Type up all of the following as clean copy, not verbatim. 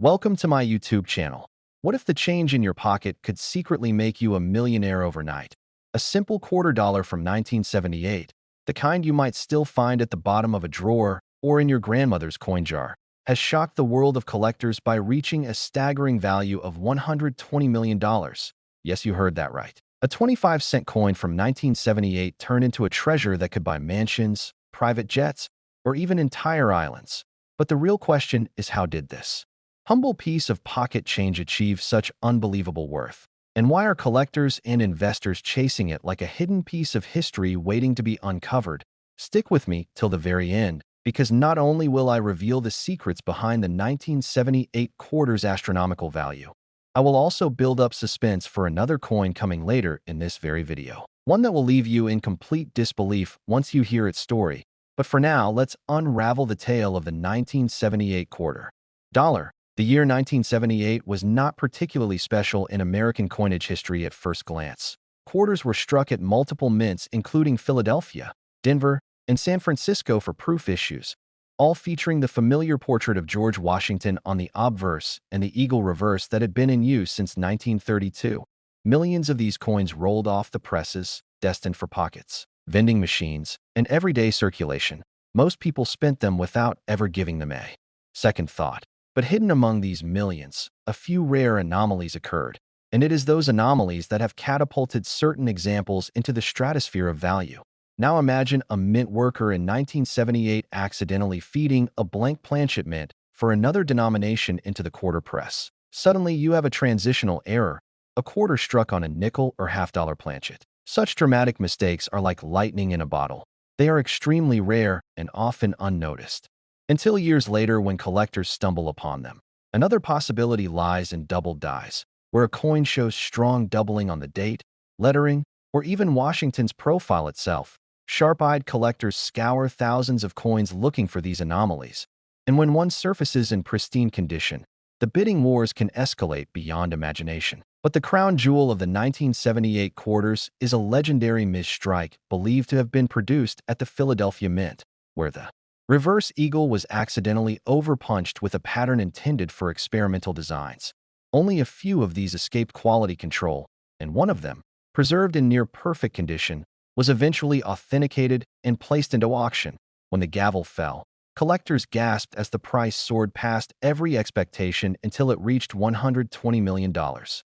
Welcome to my YouTube channel. What if the change in your pocket could secretly make you a millionaire overnight? A simple $quarter from 1978, the kind you might still find at the bottom of a drawer or in your grandmother's coin jar, has shocked the world of collectors by reaching a staggering value of $120 million. Yes, you heard that right. A 25-cent coin from 1978 turned into a treasure that could buy mansions, private jets, or even entire islands. But the real question is, how did this humble piece of pocket change achieve such unbelievable worth? And why are collectors and investors chasing it like a hidden piece of history waiting to be uncovered? Stick with me till the very end, because not only will I reveal the secrets behind the 1978 quarter's astronomical value, I will also build up suspense for another coin coming later in this very video. One that will leave you in complete disbelief once you hear its story. But for now, let's unravel the tale of the 1978 quarter. The year 1978 was not particularly special in American coinage history at first glance. Quarters were struck at multiple mints, including Philadelphia, Denver, and San Francisco for proof issues, all featuring the familiar portrait of George Washington on the obverse and the eagle reverse that had been in use since 1932. Millions of these coins rolled off the presses, destined for pockets, vending machines, and everyday circulation. Most people spent them without ever giving them a second thought. But hidden among these millions, a few rare anomalies occurred, and it is those anomalies that have catapulted certain examples into the stratosphere of value. Now imagine a mint worker in 1978 accidentally feeding a blank planchet mint for another denomination into the quarter press. Suddenly, you have a transitional error, a quarter struck on a nickel or half-dollar planchet. Such dramatic mistakes are like lightning in a bottle. They are extremely rare and often unnoticed, until years later when collectors stumble upon them. Another possibility lies in doubled dies, where a coin shows strong doubling on the date, lettering, or even Washington's profile itself. Sharp-eyed collectors scour thousands of coins looking for these anomalies, and when one surfaces in pristine condition, the bidding wars can escalate beyond imagination. But the crown jewel of the 1978 quarters is a legendary misstrike believed to have been produced at the Philadelphia Mint, where the reverse eagle was accidentally overpunched with a pattern intended for experimental designs. Only a few of these escaped quality control, and one of them, preserved in near-perfect condition, was eventually authenticated and placed into auction. When the gavel fell, collectors gasped as the price soared past every expectation until it reached $120 million,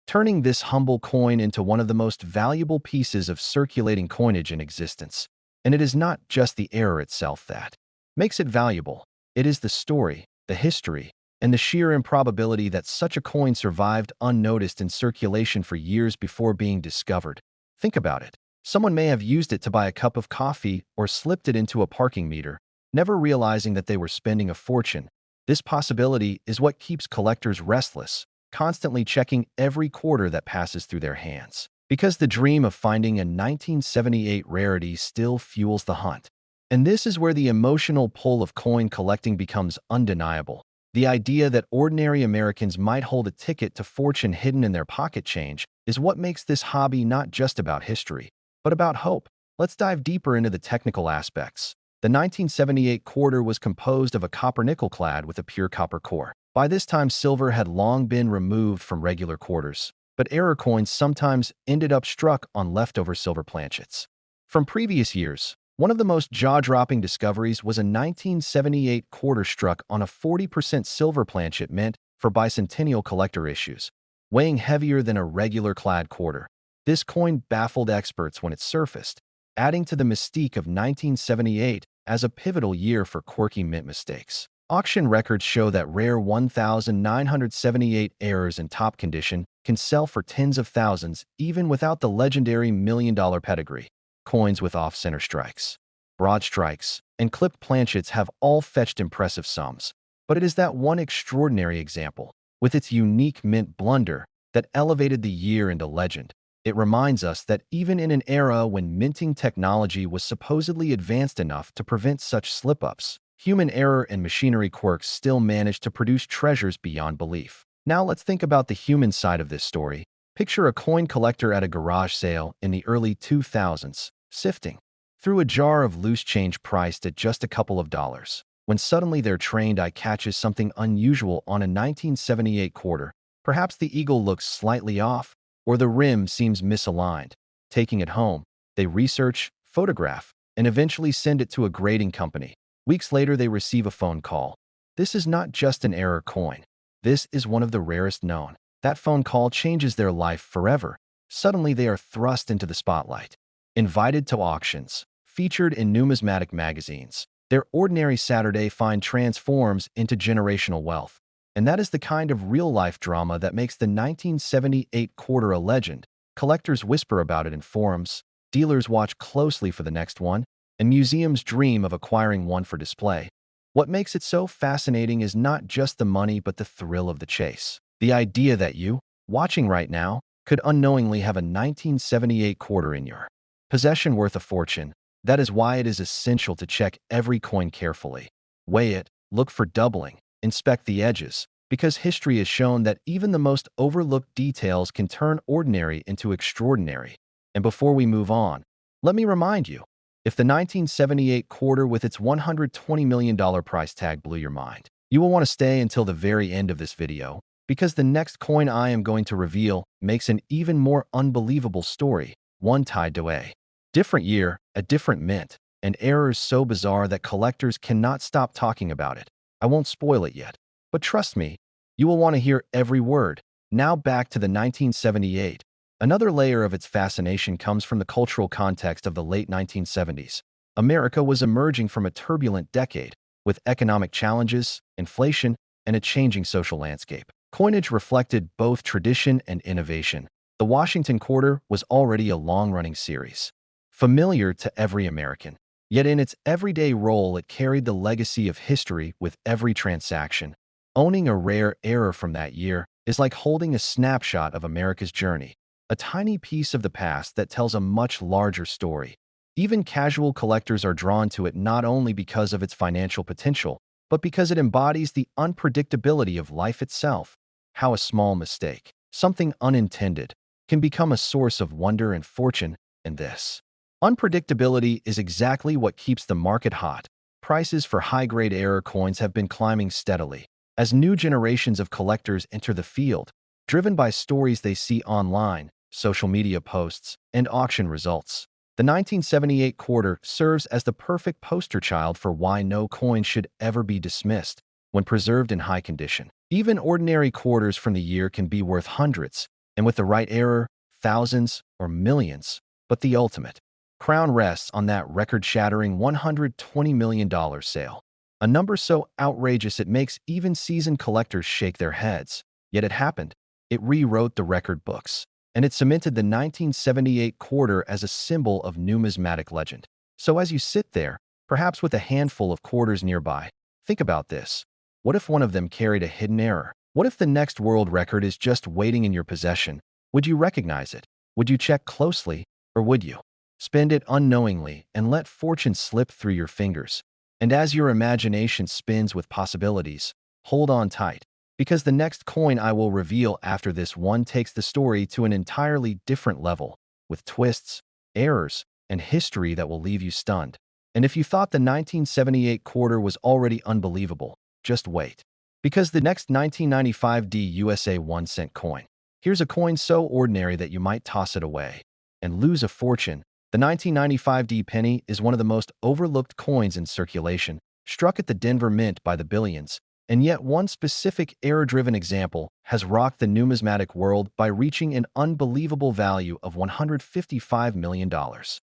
turning this humble coin into one of the most valuable pieces of circulating coinage in existence. And it is not just the error itself that makes it valuable. It is the story, the history, and the sheer improbability that such a coin survived unnoticed in circulation for years before being discovered. Think about it. Someone may have used it to buy a cup of coffee or slipped it into a parking meter, never realizing that they were spending a fortune. This possibility is what keeps collectors restless, constantly checking every quarter that passes through their hands. Because the dream of finding a 1978 rarity still fuels the hunt. And this is where the emotional pull of coin collecting becomes undeniable. The idea that ordinary Americans might hold a ticket to fortune hidden in their pocket change is what makes this hobby not just about history, but about hope. Let's dive deeper into the technical aspects. The 1978 quarter was composed of a copper nickel clad with a pure copper core. By this time, silver had long been removed from regular quarters, but error coins sometimes ended up struck on leftover silver planchets from previous years. One of the most jaw-dropping discoveries was a 1978 quarter struck on a 40% silver planchet mint for bicentennial collector issues, weighing heavier than a regular clad quarter. This coin baffled experts when it surfaced, adding to the mystique of 1978 as a pivotal year for quirky mint mistakes. Auction records show that rare 1,978 errors in top condition can sell for tens of thousands even without the legendary million-dollar pedigree. Coins with off-center strikes, broad strikes, and clipped planchets have all fetched impressive sums. But it is that one extraordinary example, with its unique mint blunder, that elevated the year into legend. It reminds us that even in an era when minting technology was supposedly advanced enough to prevent such slip-ups, human error and machinery quirks still managed to produce treasures beyond belief. Now let's think about the human side of this story. Picture a coin collector at a garage sale in the early 2000s, sifting through a jar of loose change priced at just a couple of dollars. when suddenly their trained eye catches something unusual on a 1978 quarter. Perhaps the eagle looks slightly off, or the rim seems misaligned. Taking it home, they research, photograph, and eventually send it to a grading company. Weeks later, they receive a phone call. This is not just an error coin. This is one of the rarest known. That phone call changes their life forever. Suddenly, they are thrust into the spotlight. Invited to auctions, featured in numismatic magazines, their ordinary Saturday find transforms into generational wealth. And that is the kind of real-life drama that makes the 1978 quarter a legend. Collectors whisper about it in forums, dealers watch closely for the next one, and museums dream of acquiring one for display. What makes it so fascinating is not just the money but the thrill of the chase. The idea that you, watching right now, could unknowingly have a 1978 quarter in your possession worth a fortune. That is why it is essential to check every coin carefully. Weigh it, look for doubling, inspect the edges, because history has shown that even the most overlooked details can turn ordinary into extraordinary. And before we move on, let me remind you, if the 1978 quarter with its $120 million price tag blew your mind, you will want to stay until the very end of this video, because the next coin I am going to reveal makes an even more unbelievable story, one tied to a different year, a different mint, and errors so bizarre that collectors cannot stop talking about it. I won't spoil it yet, but trust me, you will want to hear every word. Now back to the 1978. Another layer of its fascination comes from the cultural context of the late 1970s. America was emerging from a turbulent decade, with economic challenges, inflation, and a changing social landscape. Coinage reflected both tradition and innovation. The Washington Quarter was already a long-running series, familiar to every American. Yet in its everyday role, it carried the legacy of history with every transaction. Owning a rare error from that year is like holding a snapshot of America's journey, a tiny piece of the past that tells a much larger story. Even casual collectors are drawn to it not only because of its financial potential, but because it embodies the unpredictability of life itself. How a small mistake, something unintended, can become a source of wonder and fortune, and this unpredictability is exactly what keeps the market hot. Prices for high-grade error coins have been climbing steadily as new generations of collectors enter the field, driven by stories they see online, social media posts, and auction results. The 1978 quarter serves as the perfect poster child for why no coin should ever be dismissed when preserved in high condition. Even ordinary quarters from the year can be worth hundreds, and with the right error, thousands or millions. But the ultimate crown rests on that record-shattering $120 million sale. A number so outrageous it makes even seasoned collectors shake their heads. Yet it happened. It rewrote the record books, and it cemented the 1978 quarter as a symbol of numismatic legend. So as you sit there, perhaps with a handful of quarters nearby, think about this. What if one of them carried a hidden error? What if the next world record is just waiting in your possession? Would you recognize it? Would you check closely, or would you spend it unknowingly and let fortune slip through your fingers? And as your imagination spins with possibilities, hold on tight, because the next coin I will reveal after this one takes the story to an entirely different level, with twists, errors, and history that will leave you stunned. And if you thought the 1978 quarter was already unbelievable, just wait. Because the next 1995 D USA 1-cent coin. Here's a coin so ordinary that you might toss it away and lose a fortune. The 1995 D penny is one of the most overlooked coins in circulation, struck at the Denver Mint by the billions. And yet one specific error-driven example has rocked the numismatic world by reaching an unbelievable value of $155 million.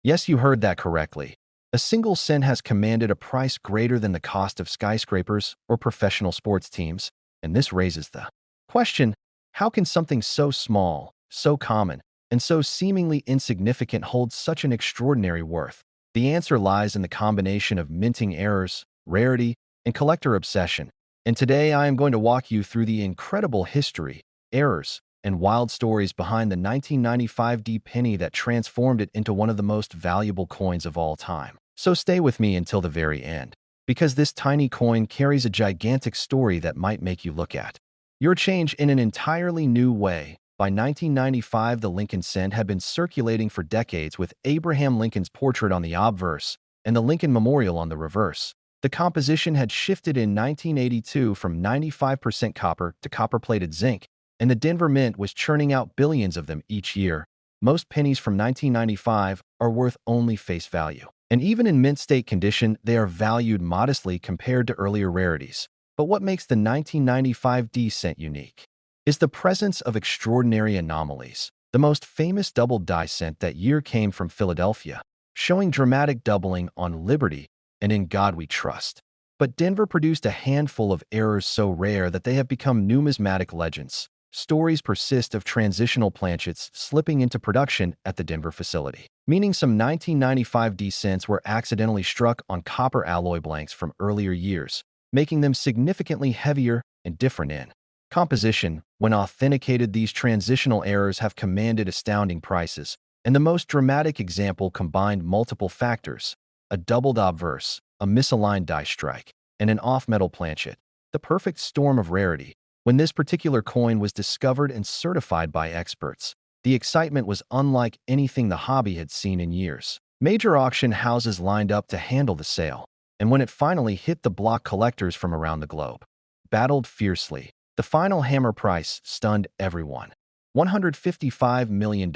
Yes, you heard that correctly. A single cent has commanded a price greater than the cost of skyscrapers or professional sports teams, and this raises the question, how can something so small, so common, and so seemingly insignificant hold such an extraordinary worth? The answer lies in the combination of minting errors, rarity, and collector obsession. And today I am going to walk you through the incredible history, errors, and wild stories behind the 1995 D penny that transformed it into one of the most valuable coins of all time. So stay with me until the very end, because this tiny coin carries a gigantic story that might make you look at your change in an entirely new way. By 1995, the Lincoln cent had been circulating for decades with Abraham Lincoln's portrait on the obverse and the Lincoln Memorial on the reverse. The composition had shifted in 1982 from 95% copper to copper-plated zinc, and the Denver Mint was churning out billions of them each year. Most pennies from 1995 are worth only face value. And even in mint state condition, they are valued modestly compared to earlier rarities. But what makes the 1995 D cent unique is the presence of extraordinary anomalies. The most famous double die cent that year came from Philadelphia, showing dramatic doubling on Liberty and In God We Trust. But Denver produced a handful of errors so rare that they have become numismatic legends. Stories persist of transitional planchets slipping into production at the Denver facility, meaning some 1995 D cents were accidentally struck on copper alloy blanks from earlier years, making them significantly heavier and different in composition. When authenticated, these transitional errors have commanded astounding prices, and the most dramatic example combined multiple factors: a doubled obverse, a misaligned die strike, and an off-metal planchet. The perfect storm of rarity. When this particular coin was discovered and certified by experts, the excitement was unlike anything the hobby had seen in years. Major auction houses lined up to handle the sale, and when it finally hit, the block collectors from around the globe battled fiercely. The final hammer price stunned everyone: $155 million,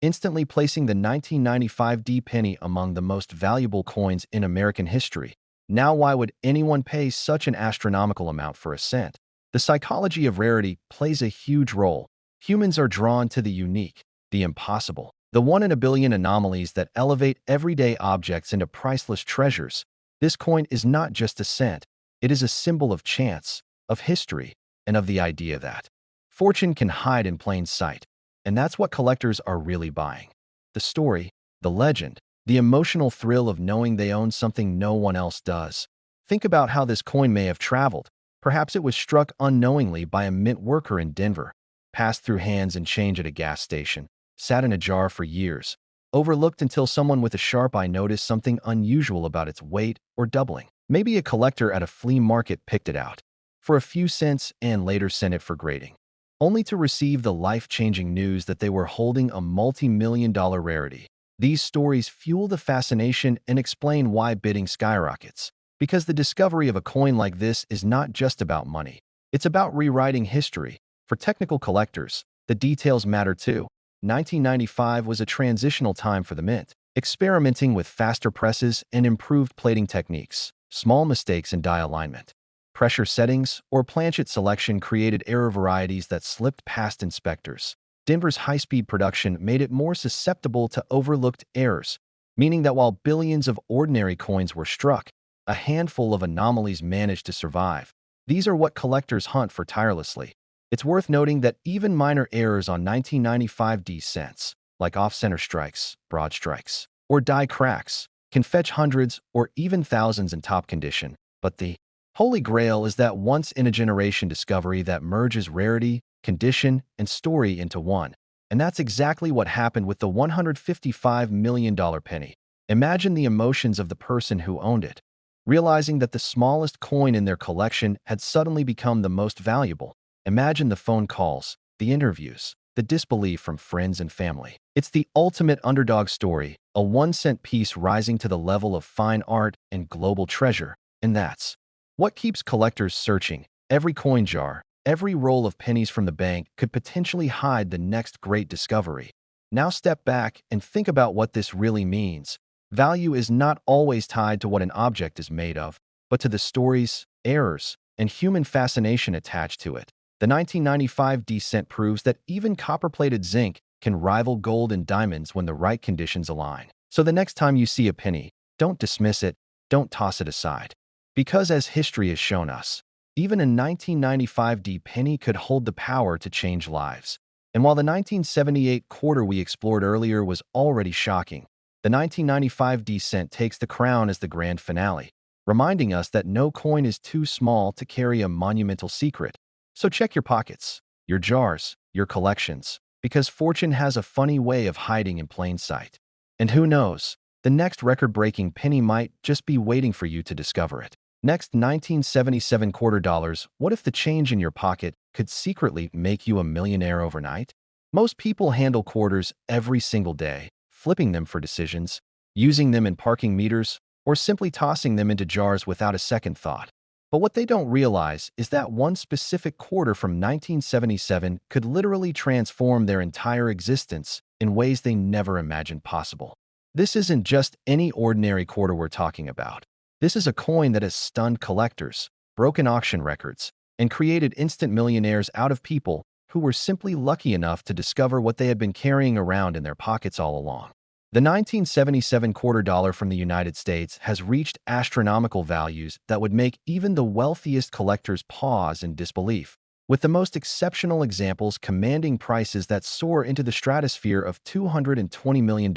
instantly placing the 1995 D penny among the most valuable coins in American history. Now, why would anyone pay such an astronomical amount for a cent? The psychology of rarity plays a huge role. Humans are drawn to the unique, the impossible, the one-in-a-billion anomalies that elevate everyday objects into priceless treasures. This coin is not just a cent. It is a symbol of chance, of history, and of the idea that fortune can hide in plain sight. And that's what collectors are really buying. The story, the legend, the emotional thrill of knowing they own something no one else does. Think about how this coin may have traveled. Perhaps it was struck unknowingly by a mint worker in Denver, passed through hands and change at a gas station, sat in a jar for years, overlooked until someone with a sharp eye noticed something unusual about its weight or doubling. Maybe a collector at a flea market picked it out for a few cents and later sent it for grading, only to receive the life-changing news that they were holding a multi-million-dollar rarity. These stories fuel the fascination and explain why bidding skyrockets. Because the discovery of a coin like this is not just about money. It's about rewriting history. For technical collectors, the details matter too. 1995 was a transitional time for the mint, experimenting with faster presses and improved plating techniques. Small mistakes in die alignment, pressure settings, or planchet selection created error varieties that slipped past inspectors. Denver's high-speed production made it more susceptible to overlooked errors, meaning that while billions of ordinary coins were struck, a handful of anomalies managed to survive. These are what collectors hunt for tirelessly. It's worth noting that even minor errors on 1995 D cents, like off-center strikes, broad strikes, or die cracks, can fetch hundreds or even thousands in top condition. But the holy grail is that once-in-a-generation discovery that merges rarity, condition, and story into one. And that's exactly what happened with the $155 million penny. Imagine the emotions of the person who owned it, realizing that the smallest coin in their collection had suddenly become the most valuable. Imagine the phone calls, the interviews, the disbelief from friends and family. It's the ultimate underdog story, a 1-cent piece rising to the level of fine art and global treasure. And that's what keeps collectors searching. Every coin jar, every roll of pennies from the bank could potentially hide the next great discovery. Now step back and think about what this really means. Value is not always tied to what an object is made of, but to the stories, errors, and human fascination attached to it. The 1995 D cent proves that even copper-plated zinc can rival gold and diamonds when the right conditions align. So the next time you see a penny, don't dismiss it, don't toss it aside. Because as history has shown us, even a 1995 D penny could hold the power to change lives. And while the 1978 quarter we explored earlier was already shocking, the 1995 D cent takes the crown as the grand finale, reminding us that no coin is too small to carry a monumental secret. So check your pockets, your jars, your collections, because fortune has a funny way of hiding in plain sight. And who knows, the next record-breaking penny might just be waiting for you to discover it. Next, 1977 quarter dollars. What if the change in your pocket could secretly make you a millionaire overnight? Most people handle quarters every single day, flipping them for decisions, using them in parking meters, or simply tossing them into jars without a second thought. But what they don't realize is that one specific quarter from 1977 could literally transform their entire existence in ways they never imagined possible. This isn't just any ordinary quarter we're talking about. This is a coin that has stunned collectors, broken auction records, and created instant millionaires out of people who were simply lucky enough to discover what they had been carrying around in their pockets all along. The 1977 quarter dollar from the United States has reached astronomical values that would make even the wealthiest collectors pause in disbelief, with the most exceptional examples commanding prices that soar into the stratosphere of $220 million,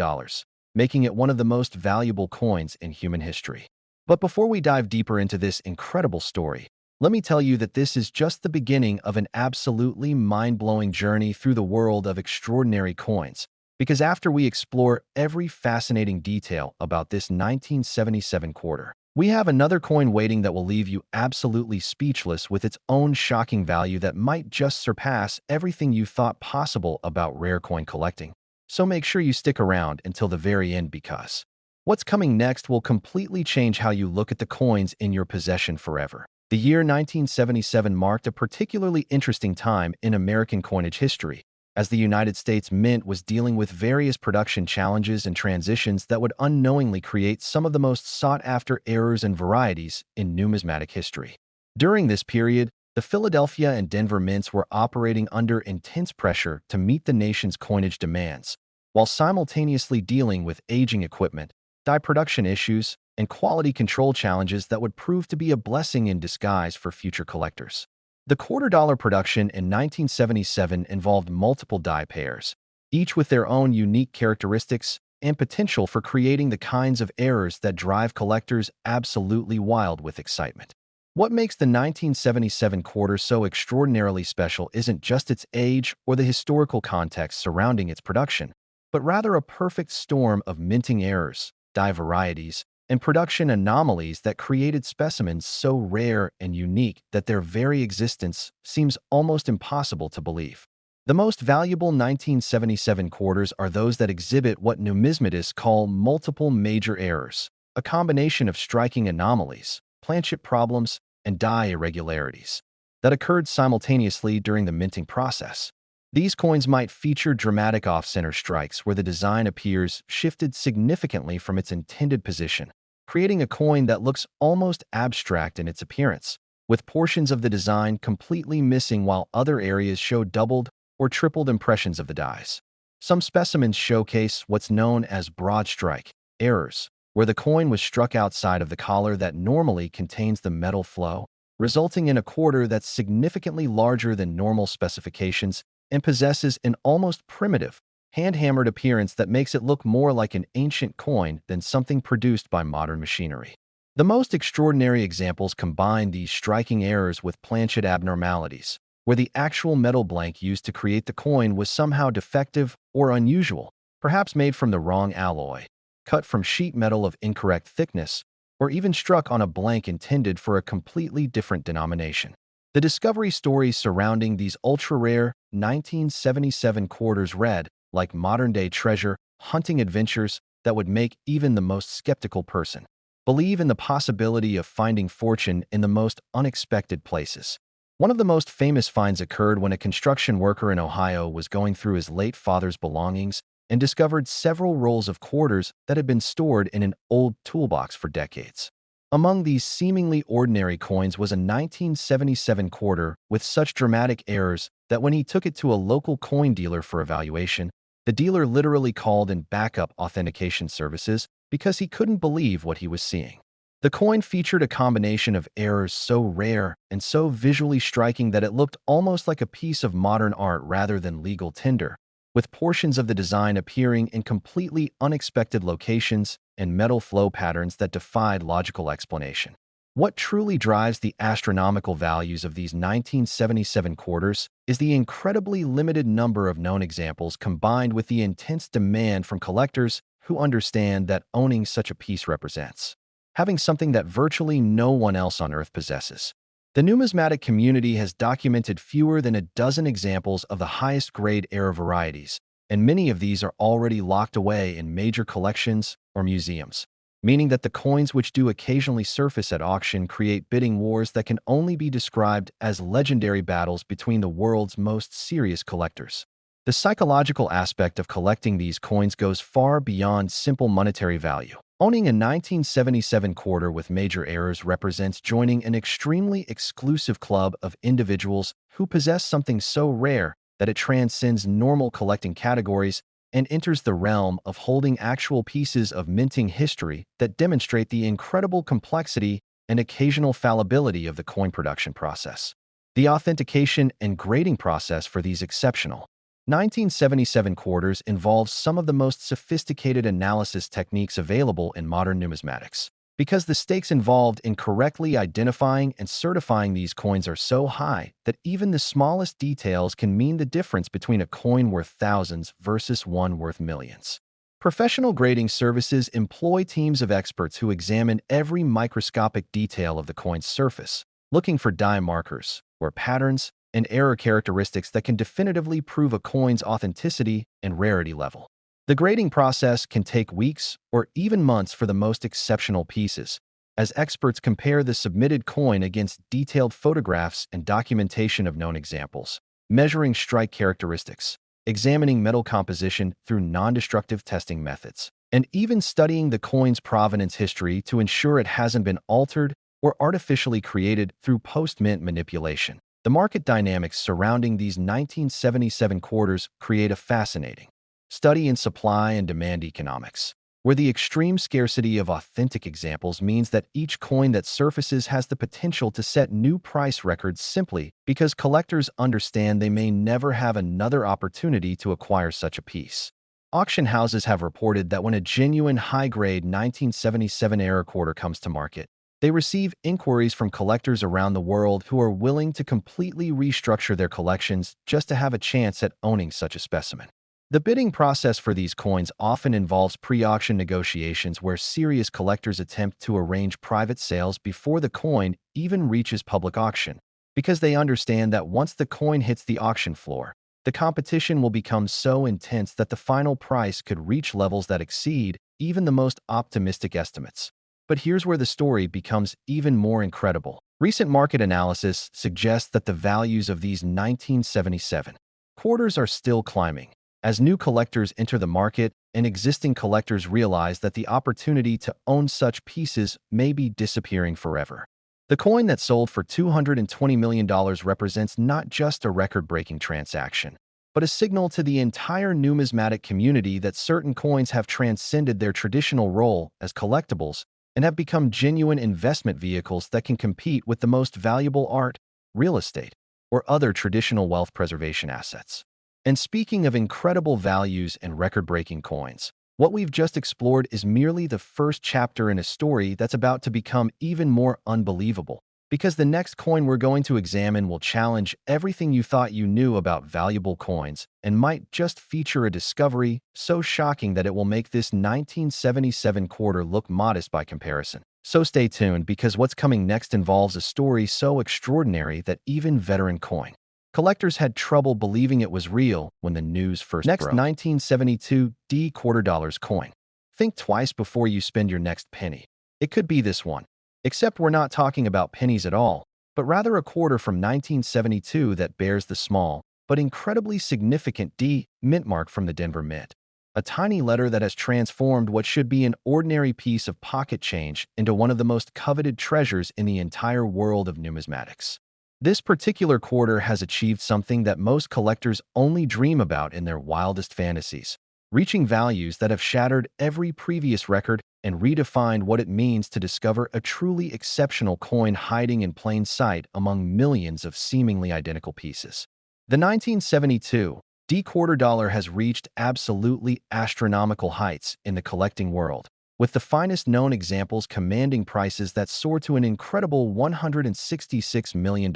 making it one of the most valuable coins in human history. But before we dive deeper into this incredible story, let me tell you that this is just the beginning of an absolutely mind-blowing journey through the world of extraordinary coins. Because after we explore every fascinating detail about this 1977 quarter, we have another coin waiting that will leave you absolutely speechless with its own shocking value that might just surpass everything you thought possible about rare coin collecting. So make sure you stick around until the very end because what's coming next will completely change how you look at the coins in your possession forever. The year 1977 marked a particularly interesting time in American coinage history, as the United States Mint was dealing with various production challenges and transitions that would unknowingly create some of the most sought-after errors and varieties in numismatic history. During this period, the Philadelphia and Denver mints were operating under intense pressure to meet the nation's coinage demands, while simultaneously dealing with aging equipment, die production issues, and quality control challenges that would prove to be a blessing in disguise for future collectors. The quarter dollar production in 1977 involved multiple die pairs, each with their own unique characteristics and potential for creating the kinds of errors that drive collectors absolutely wild with excitement. What makes the 1977 quarter so extraordinarily special isn't just its age or the historical context surrounding its production, but rather a perfect storm of minting errors, die varieties, and production anomalies that created specimens so rare and unique that their very existence seems almost impossible to believe. The most valuable 1977 quarters are those that exhibit what numismatists call multiple major errors, a combination of striking anomalies, planchet problems, and die irregularities that occurred simultaneously during the minting process. These coins might feature dramatic off-center strikes where the design appears shifted significantly from its intended position, creating a coin that looks almost abstract in its appearance, with portions of the design completely missing while other areas show doubled or tripled impressions of the dies. Some specimens showcase what's known as broad strike errors, where the coin was struck outside of the collar that normally contains the metal flow, resulting in a quarter that's significantly larger than normal specifications and possesses an almost primitive, hand-hammered appearance that makes it look more like an ancient coin than something produced by modern machinery. The most extraordinary examples combine these striking errors with planchet abnormalities, where the actual metal blank used to create the coin was somehow defective or unusual, perhaps made from the wrong alloy, cut from sheet metal of incorrect thickness, or even struck on a blank intended for a completely different denomination. The discovery stories surrounding these ultra-rare 1977 quarters read like modern-day treasure hunting adventures that would make even the most skeptical person believe in the possibility of finding fortune in the most unexpected places. One of the most famous finds occurred when a construction worker in Ohio was going through his late father's belongings and discovered several rolls of quarters that had been stored in an old toolbox for decades. Among these seemingly ordinary coins was a 1977 quarter with such dramatic errors that when he took it to a local coin dealer for evaluation, the dealer literally called in backup authentication services because he couldn't believe what he was seeing. The coin featured a combination of errors so rare and so visually striking that it looked almost like a piece of modern art rather than legal tinder, with portions of the design appearing in completely unexpected locations and metal flow patterns that defied logical explanation. What truly drives the astronomical values of these 1977 quarters is the incredibly limited number of known examples combined with the intense demand from collectors who understand that owning such a piece represents having something that virtually no one else on Earth possesses. The numismatic community has documented fewer than a dozen examples of the highest grade error varieties, and many of these are already locked away in major collections or museums. meaning that the coins which do occasionally surface at auction create bidding wars that can only be described as legendary battles between the world's most serious collectors. The psychological aspect of collecting these coins goes far beyond simple monetary value. Owning a 1977 quarter with major errors represents joining an extremely exclusive club of individuals who possess something so rare that it transcends normal collecting categories and enters the realm of holding actual pieces of minting history that demonstrate the incredible complexity and occasional fallibility of the coin production process. The authentication and grading process for these exceptional 1977 quarters involves some of the most sophisticated analysis techniques available in modern numismatics. Because the stakes involved in correctly identifying and certifying these coins are so high that even the smallest details can mean the difference between a coin worth thousands versus one worth millions. Professional grading services employ teams of experts who examine every microscopic detail of the coin's surface, looking for dye markers or patterns and error characteristics that can definitively prove a coin's authenticity and rarity level. The grading process can take weeks or even months for the most exceptional pieces, as experts compare the submitted coin against detailed photographs and documentation of known examples, measuring strike characteristics, examining metal composition through non-destructive testing methods, and even studying the coin's provenance history to ensure it hasn't been altered or artificially created through post-mint manipulation. The market dynamics surrounding these 1977 quarters create a fascinating study in supply and demand economics, where the extreme scarcity of authentic examples means that each coin that surfaces has the potential to set new price records simply because collectors understand they may never have another opportunity to acquire such a piece. Auction houses have reported that when a genuine high-grade 1977 era quarter comes to market, they receive inquiries from collectors around the world who are willing to completely restructure their collections just to have a chance at owning such a specimen. The bidding process for these coins often involves pre-auction negotiations where serious collectors attempt to arrange private sales before the coin even reaches public auction, because they understand that once the coin hits the auction floor, the competition will become so intense that the final price could reach levels that exceed even the most optimistic estimates. But here's where the story becomes even more incredible. Recent market analysis suggests that the values of these 1977 quarters are still climbing. As new collectors enter the market and existing collectors realize that the opportunity to own such pieces may be disappearing forever. The coin that sold for $220 million represents not just a record-breaking transaction, but a signal to the entire numismatic community that certain coins have transcended their traditional role as collectibles and have become genuine investment vehicles that can compete with the most valuable art, real estate, or other traditional wealth preservation assets. And speaking of incredible values and record-breaking coins, what we've just explored is merely the first chapter in a story that's about to become even more unbelievable, because the next coin we're going to examine will challenge everything you thought you knew about valuable coins and might just feature a discovery so shocking that it will make this 1977 quarter look modest by comparison. So stay tuned, because what's coming next involves a story so extraordinary that even veteran coin collectors had trouble believing it was real when the news first broke. Next, 1972 D quarter dollars coin. Think twice before you spend your next penny. It could be this one. Except we're not talking about pennies at all, but rather a quarter from 1972 that bears the small, but incredibly significant D mint mark from the Denver Mint. A tiny letter that has transformed what should be an ordinary piece of pocket change into one of the most coveted treasures in the entire world of numismatics. This particular quarter has achieved something that most collectors only dream about in their wildest fantasies, reaching values that have shattered every previous record and redefined what it means to discover a truly exceptional coin hiding in plain sight among millions of seemingly identical pieces. The 1972 D quarter dollar has reached absolutely astronomical heights in the collecting world, with the finest known examples commanding prices that soar to an incredible $166 million,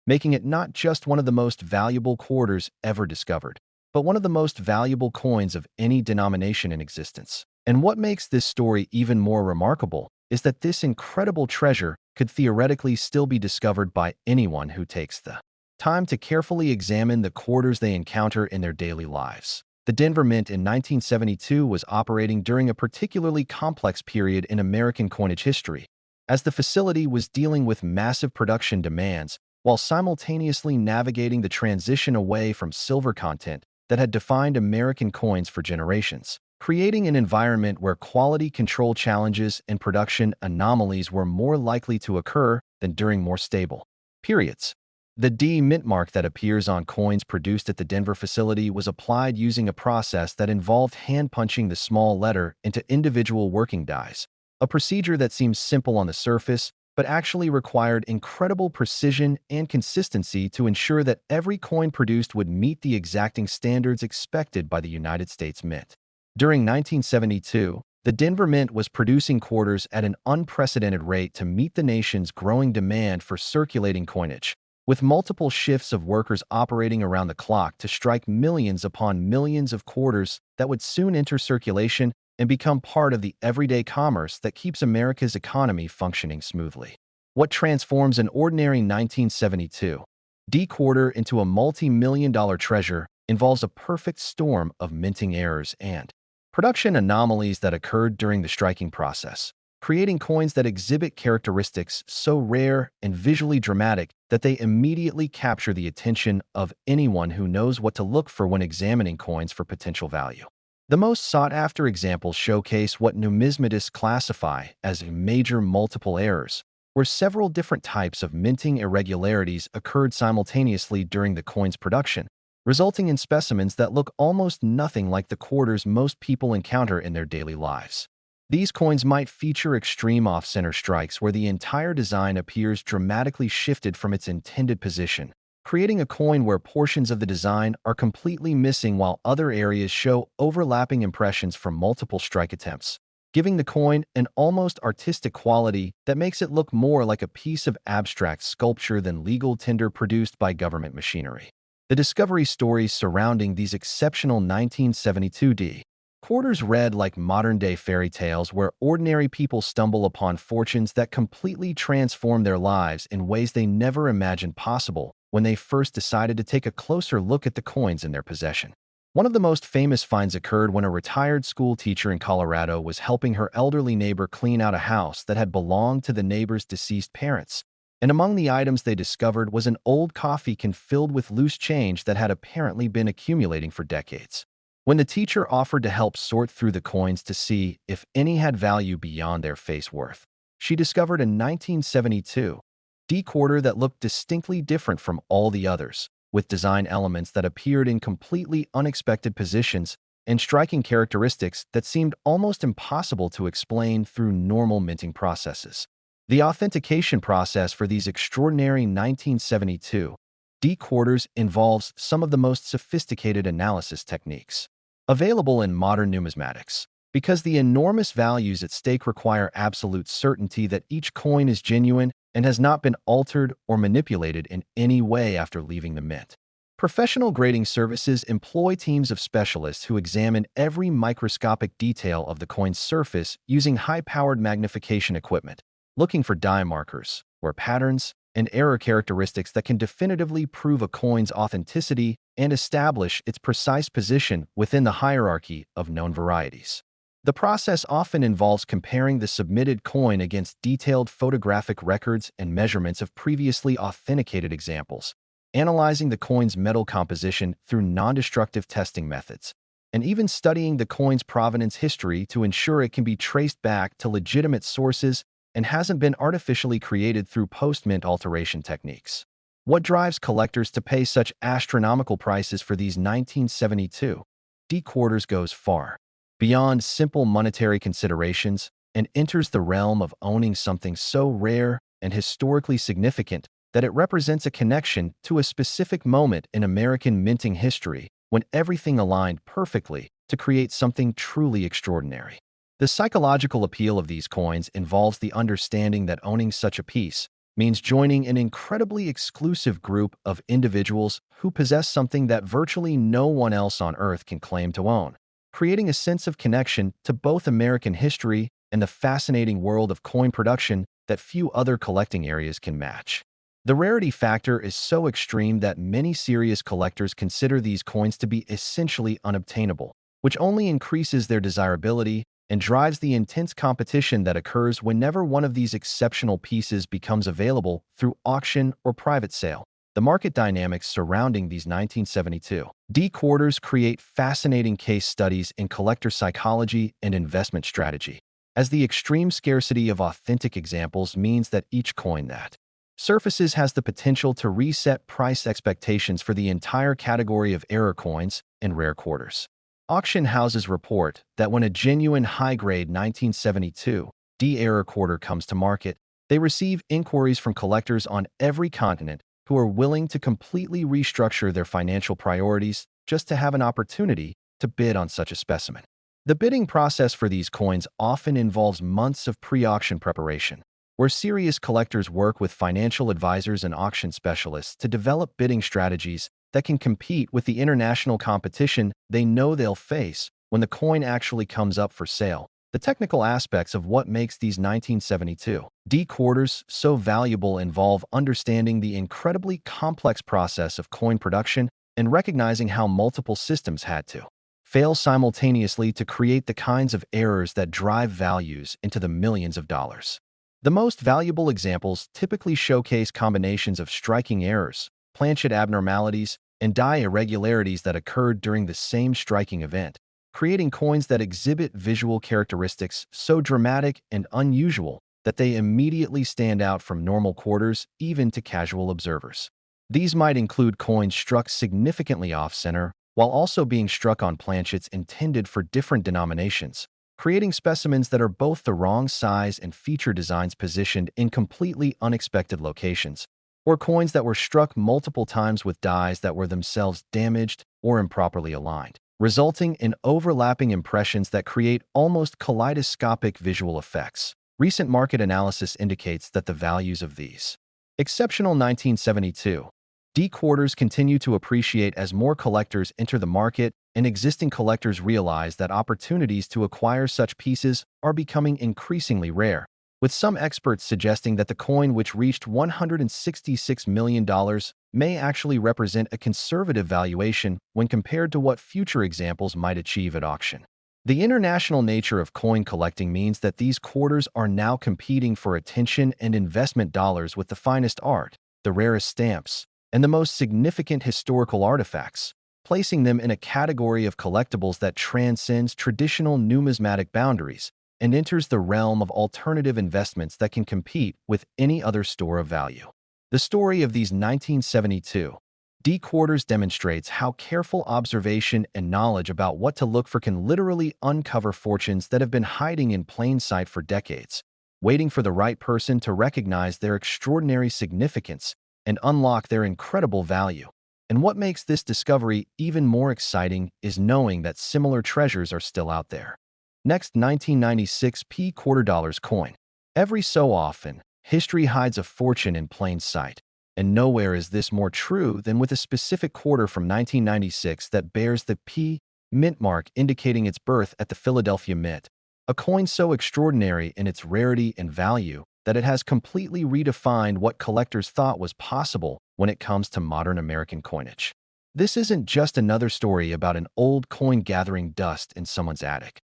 making it not just one of the most valuable quarters ever discovered, but one of the most valuable coins of any denomination in existence. And what makes this story even more remarkable is that this incredible treasure could theoretically still be discovered by anyone who takes the time to carefully examine the quarters they encounter in their daily lives. The Denver Mint in 1972 was operating during a particularly complex period in American coinage history, as the facility was dealing with massive production demands while simultaneously navigating the transition away from silver content that had defined American coins for generations, creating an environment where quality control challenges and production anomalies were more likely to occur than during more stable periods. The D mint mark that appears on coins produced at the Denver facility was applied using a process that involved hand-punching the small letter into individual working dies, a procedure that seems simple on the surface but actually required incredible precision and consistency to ensure that every coin produced would meet the exacting standards expected by the United States Mint. During 1972, the Denver Mint was producing quarters at an unprecedented rate to meet the nation's growing demand for circulating coinage, with multiple shifts of workers operating around the clock to strike millions upon millions of quarters that would soon enter circulation and become part of the everyday commerce that keeps America's economy functioning smoothly. What transforms an ordinary 1972 D quarter into a multi-million-dollar treasure involves a perfect storm of minting errors and production anomalies that occurred during the striking process, creating coins that exhibit characteristics so rare and visually dramatic that they immediately capture the attention of anyone who knows what to look for when examining coins for potential value. The most sought-after examples showcase what numismatists classify as major multiple errors, where several different types of minting irregularities occurred simultaneously during the coin's production, resulting in specimens that look almost nothing like the quarters most people encounter in their daily lives. These coins might feature extreme off-center strikes where the entire design appears dramatically shifted from its intended position, creating a coin where portions of the design are completely missing while other areas show overlapping impressions from multiple strike attempts, giving the coin an almost artistic quality that makes it look more like a piece of abstract sculpture than legal tender produced by government machinery. The discovery stories surrounding these exceptional 1972 D quarters read like modern-day fairy tales where ordinary people stumble upon fortunes that completely transform their lives in ways they never imagined possible when they first decided to take a closer look at the coins in their possession. One of the most famous finds occurred when a retired school teacher in Colorado was helping her elderly neighbor clean out a house that had belonged to the neighbor's deceased parents. And among the items they discovered was an old coffee can filled with loose change that had apparently been accumulating for decades. When the teacher offered to help sort through the coins to see if any had value beyond their face worth, she discovered a 1972 D quarter that looked distinctly different from all the others, with design elements that appeared in completely unexpected positions and striking characteristics that seemed almost impossible to explain through normal minting processes. The authentication process for these extraordinary 1972 D quarters involves some of the most sophisticated analysis techniques available in modern numismatics, because the enormous values at stake require absolute certainty that each coin is genuine and has not been altered or manipulated in any way after leaving the mint. Professional grading services employ teams of specialists who examine every microscopic detail of the coin's surface using high-powered magnification equipment, looking for die markers, or patterns, and error characteristics that can definitively prove a coin's authenticity and establish its precise position within the hierarchy of known varieties. The process often involves comparing the submitted coin against detailed photographic records and measurements of previously authenticated examples, analyzing the coin's metal composition through non-destructive testing methods, and even studying the coin's provenance history to ensure it can be traced back to legitimate sources and hasn't been artificially created through post-mint alteration techniques. What drives collectors to pay such astronomical prices for these 1972 D quarters goes far beyond simple monetary considerations and enters the realm of owning something so rare and historically significant that it represents a connection to a specific moment in American minting history when everything aligned perfectly to create something truly extraordinary. The psychological appeal of these coins involves the understanding that owning such a piece means joining an incredibly exclusive group of individuals who possess something that virtually no one else on Earth can claim to own, creating a sense of connection to both American history and the fascinating world of coin production that few other collecting areas can match. The rarity factor is so extreme that many serious collectors consider these coins to be essentially unobtainable, which only increases their desirability and drives the intense competition that occurs whenever one of these exceptional pieces becomes available through auction or private sale. The market dynamics surrounding these 1972 D quarters create fascinating case studies in collector psychology and investment strategy, as the extreme scarcity of authentic examples means that each coin that surfaces has the potential to reset price expectations for the entire category of error coins and rare quarters. Auction houses report that when a genuine high-grade 1972 D error quarter comes to market, they receive inquiries from collectors on every continent who are willing to completely restructure their financial priorities just to have an opportunity to bid on such a specimen. The bidding process for these coins often involves months of pre-auction preparation, where serious collectors work with financial advisors and auction specialists to develop bidding strategies that can compete with the international competition they know they'll face when the coin actually comes up for sale. The technical aspects of what makes these 1972 D quarters so valuable involve understanding the incredibly complex process of coin production and recognizing how multiple systems had to fail simultaneously to create the kinds of errors that drive values into the millions of dollars. The most valuable examples typically showcase combinations of striking errors, planchet abnormalities, and die irregularities that occurred during the same striking event, creating coins that exhibit visual characteristics so dramatic and unusual that they immediately stand out from normal quarters even to casual observers. These might include coins struck significantly off-center while also being struck on planchets intended for different denominations, creating specimens that are both the wrong size and feature designs positioned in completely unexpected locations, or coins that were struck multiple times with dies that were themselves damaged or improperly aligned, resulting in overlapping impressions that create almost kaleidoscopic visual effects. Recent market analysis indicates that the values of these exceptional 1972 D quarters continue to appreciate as more collectors enter the market and existing collectors realize that opportunities to acquire such pieces are becoming increasingly rare, with some experts suggesting that the coin, which reached $166 million, may actually represent a conservative valuation when compared to what future examples might achieve at auction. The international nature of coin collecting means that these quarters are now competing for attention and investment dollars with the finest art, the rarest stamps, and the most significant historical artifacts, placing them in a category of collectibles that transcends traditional numismatic boundaries and enters the realm of alternative investments that can compete with any other store of value. The story of these 1972 D quarters demonstrates how careful observation and knowledge about what to look for can literally uncover fortunes that have been hiding in plain sight for decades, waiting for the right person to recognize their extraordinary significance and unlock their incredible value. And what makes this discovery even more exciting is knowing that similar treasures are still out there. Next, 1996 P quarter dollars coin. Every so often, history hides a fortune in plain sight, and nowhere is this more true than with a specific quarter from 1996 that bears the P mint mark indicating its birth at the Philadelphia Mint, a coin so extraordinary in its rarity and value that it has completely redefined what collectors thought was possible when it comes to modern American coinage. This isn't just another story about an old coin gathering dust in someone's attic.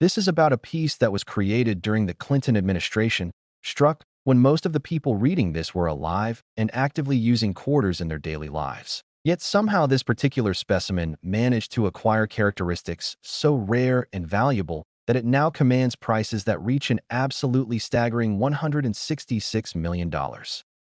This is about a piece that was created during the Clinton administration, struck when most of the people reading this were alive and actively using quarters in their daily lives. Yet somehow this particular specimen managed to acquire characteristics so rare and valuable that it now commands prices that reach an absolutely staggering $166 million.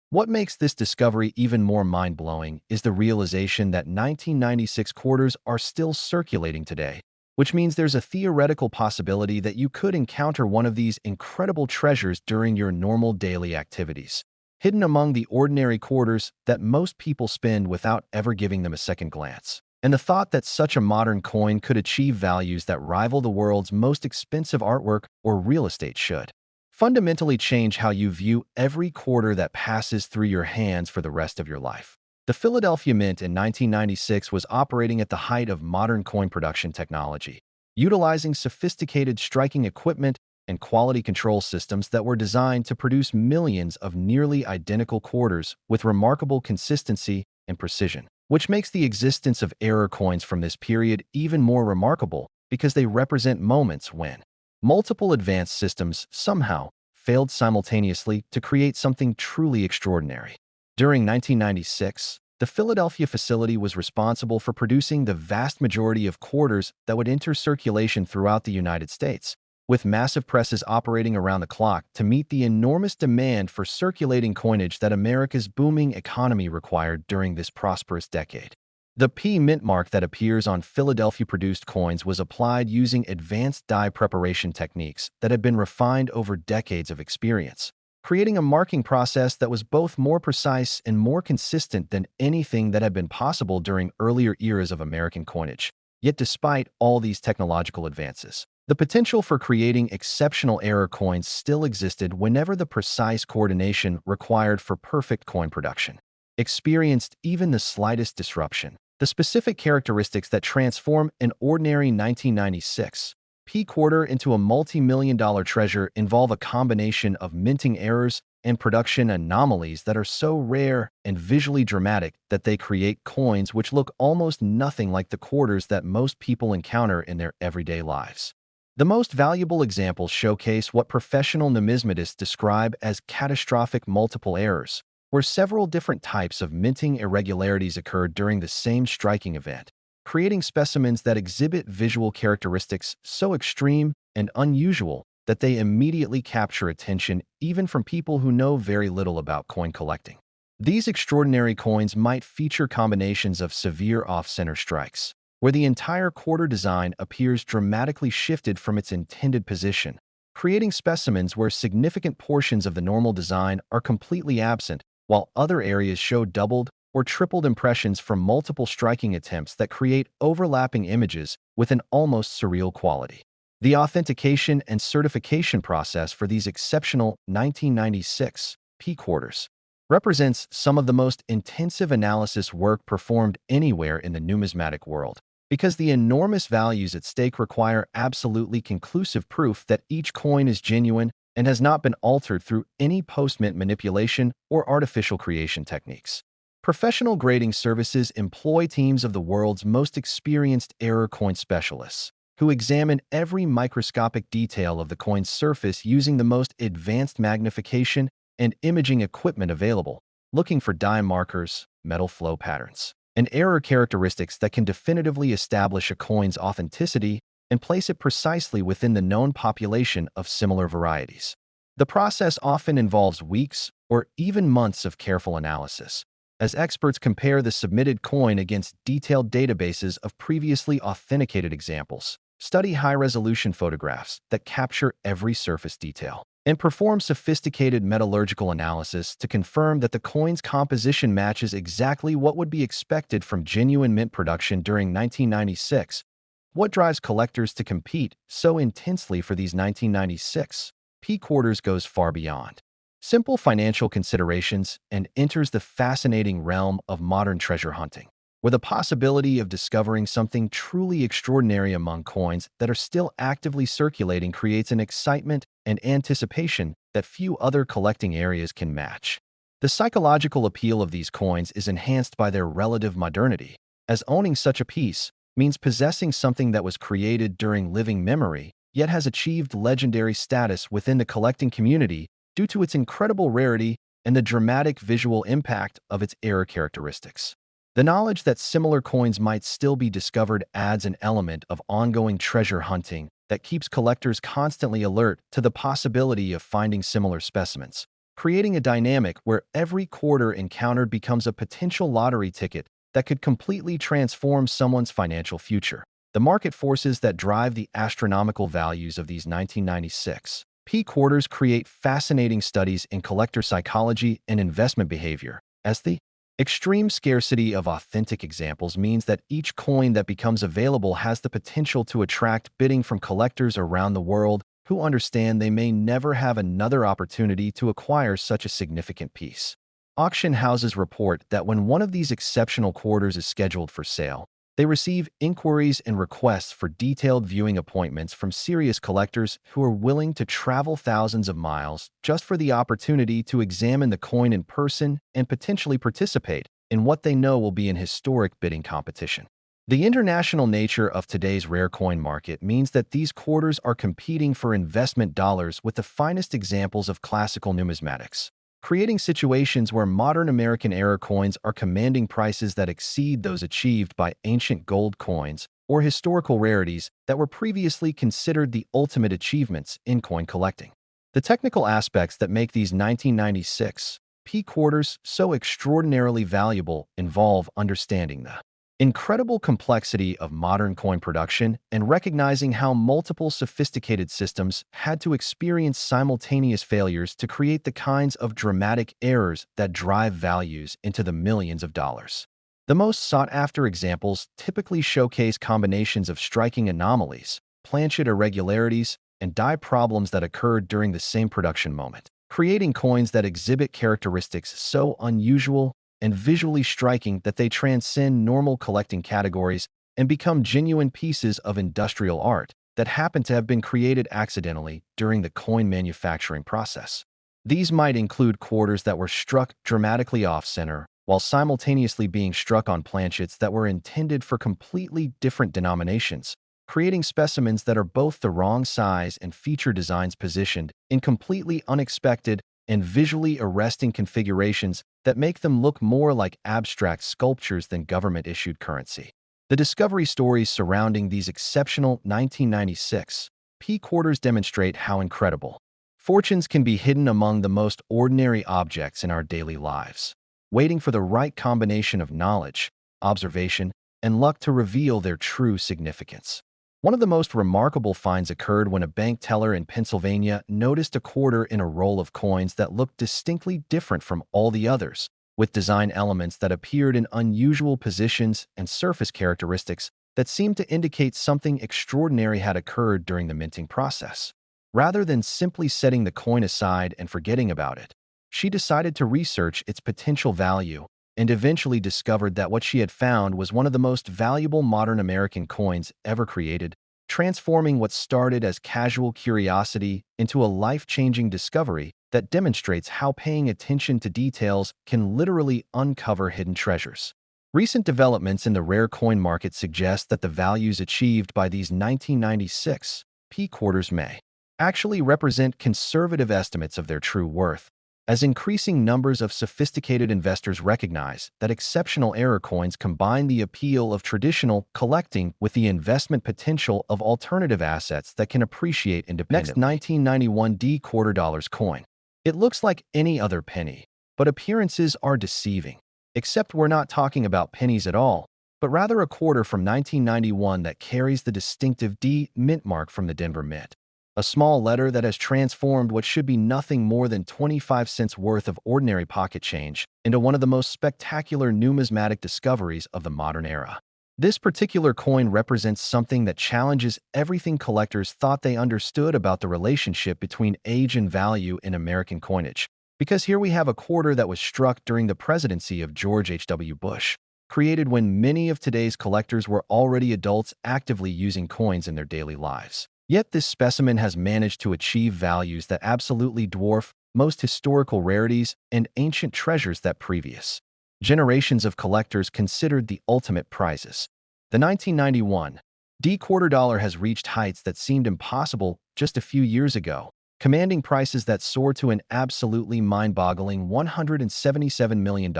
What makes this discovery even more mind-blowing is the realization that 1996 quarters are still circulating today, which means there's a theoretical possibility that you could encounter one of these incredible treasures during your normal daily activities, hidden among the ordinary quarters that most people spend without ever giving them a second glance. And the thought that such a modern coin could achieve values that rival the world's most expensive artwork or real estate should fundamentally change how you view every quarter that passes through your hands for the rest of your life. The Philadelphia Mint in 1996 was operating at the height of modern coin production technology, utilizing sophisticated striking equipment and quality control systems that were designed to produce millions of nearly identical quarters with remarkable consistency and precision, which makes the existence of error coins from this period even more remarkable because they represent moments when multiple advanced systems somehow failed simultaneously to create something truly extraordinary. During 1996, the Philadelphia facility was responsible for producing the vast majority of quarters that would enter circulation throughout the United States, with massive presses operating around the clock to meet the enormous demand for circulating coinage that America's booming economy required during this prosperous decade. The P mint mark that appears on Philadelphia-produced coins was applied using advanced die preparation techniques that had been refined over decades of experience, creating a marking process that was both more precise and more consistent than anything that had been possible during earlier eras of American coinage. Yet despite all these technological advances, the potential for creating exceptional error coins still existed whenever the precise coordination required for perfect coin production experienced even the slightest disruption. The specific characteristics that transform an ordinary 1996 P quarter into a multi-million-dollar treasure involve a combination of minting errors and production anomalies that are so rare and visually dramatic that they create coins which look almost nothing like the quarters that most people encounter in their everyday lives. The most valuable examples showcase what professional numismatists describe as catastrophic multiple errors, where several different types of minting irregularities occurred during the same striking event, creating specimens that exhibit visual characteristics so extreme and unusual that they immediately capture attention even from people who know very little about coin collecting. These extraordinary coins might feature combinations of severe off-center strikes, where the entire quarter design appears dramatically shifted from its intended position, creating specimens where significant portions of the normal design are completely absent, while other areas show doubled or tripled impressions from multiple striking attempts that create overlapping images with an almost surreal quality. The authentication and certification process for these exceptional 1996 P quarters represents some of the most intensive analysis work performed anywhere in the numismatic world, because the enormous values at stake require absolutely conclusive proof that each coin is genuine and has not been altered through any post-mint manipulation or artificial creation techniques. Professional grading services employ teams of the world's most experienced error coin specialists, who examine every microscopic detail of the coin's surface using the most advanced magnification and imaging equipment available, looking for die markers, metal flow patterns, and error characteristics that can definitively establish a coin's authenticity and place it precisely within the known population of similar varieties. The process often involves weeks or even months of careful analysis, as experts compare the submitted coin against detailed databases of previously authenticated examples, study high-resolution photographs that capture every surface detail, and perform sophisticated metallurgical analysis to confirm that the coin's composition matches exactly what would be expected from genuine mint production during 1996. What drives collectors to compete so intensely for these 1996 P quarters goes far beyond simple financial considerations and enters the fascinating realm of modern treasure hunting, where the possibility of discovering something truly extraordinary among coins that are still actively circulating creates an excitement and anticipation that few other collecting areas can match. The psychological appeal of these coins is enhanced by their relative modernity, as owning such a piece means possessing something that was created during living memory, yet has achieved legendary status within the collecting community due to its incredible rarity and the dramatic visual impact of its error characteristics. The knowledge that similar coins might still be discovered adds an element of ongoing treasure hunting that keeps collectors constantly alert to the possibility of finding similar specimens, creating a dynamic where every quarter encountered becomes a potential lottery ticket that could completely transform someone's financial future. The market forces that drive the astronomical values of these 1996 P quarters create fascinating studies in collector psychology and investment behavior, as the extreme scarcity of authentic examples means that each coin that becomes available has the potential to attract bidding from collectors around the world who understand they may never have another opportunity to acquire such a significant piece. Auction houses report that when one of these exceptional quarters is scheduled for sale, They receive inquiries and requests for detailed viewing appointments from serious collectors who are willing to travel thousands of miles just for the opportunity to examine the coin in person and potentially participate in what they know will be an historic bidding competition. The international nature of today's rare coin market means that these quarters are competing for investment dollars with the finest examples of classical numismatics, creating situations where modern American-era coins are commanding prices that exceed those achieved by ancient gold coins or historical rarities that were previously considered the ultimate achievements in coin collecting. The technical aspects that make these 1996 P quarters so extraordinarily valuable involve understanding the incredible complexity of modern coin production and recognizing how multiple sophisticated systems had to experience simultaneous failures to create the kinds of dramatic errors that drive values into the millions of dollars. The most sought-after examples typically showcase combinations of striking anomalies, planchet irregularities, and die problems that occurred during the same production moment, creating coins that exhibit characteristics so unusual and visually striking that they transcend normal collecting categories and become genuine pieces of industrial art that happen to have been created accidentally during the coin manufacturing process. These might include quarters that were struck dramatically off-center, while simultaneously being struck on planchets that were intended for completely different denominations, creating specimens that are both the wrong size and feature designs positioned in completely unexpected and visually arresting configurations that make them look more like abstract sculptures than government-issued currency. The discovery stories surrounding these exceptional 1996 P quarters demonstrate how incredible fortunes can be hidden among the most ordinary objects in our daily lives, waiting for the right combination of knowledge, observation, and luck to reveal their true significance. One of the most remarkable finds occurred when a bank teller in Pennsylvania noticed a quarter in a roll of coins that looked distinctly different from all the others, with design elements that appeared in unusual positions and surface characteristics that seemed to indicate something extraordinary had occurred during the minting process. Rather than simply setting the coin aside and forgetting about it, she decided to research its potential value and eventually discovered that what she had found was one of the most valuable modern American coins ever created, transforming what started as casual curiosity into a life-changing discovery that demonstrates how paying attention to details can literally uncover hidden treasures. Recent developments in the rare coin market suggest that the values achieved by these 1996 P quarters may actually represent conservative estimates of their true worth, as increasing numbers of sophisticated investors recognize that exceptional error coins combine the appeal of traditional collecting with the investment potential of alternative assets that can appreciate independently. Next, 1991 D quarter dollars coin. It looks like any other penny, but appearances are deceiving. Except we're not talking about pennies at all, but rather a quarter from 1991 that carries the distinctive D mint mark from the Denver Mint. A small letter that has transformed what should be nothing more than 25 cents worth of ordinary pocket change into one of the most spectacular numismatic discoveries of the modern era. This particular coin represents something that challenges everything collectors thought they understood about the relationship between age and value in American coinage. Because here we have a quarter that was struck during the presidency of George H.W. Bush, created when many of today's collectors were already adults actively using coins in their daily lives. Yet this specimen has managed to achieve values that absolutely dwarf most historical rarities and ancient treasures that previous generations of collectors considered the ultimate prizes. The 1991 D quarter dollar has reached heights that seemed impossible just a few years ago, commanding prices that soar to an absolutely mind-boggling $177 million,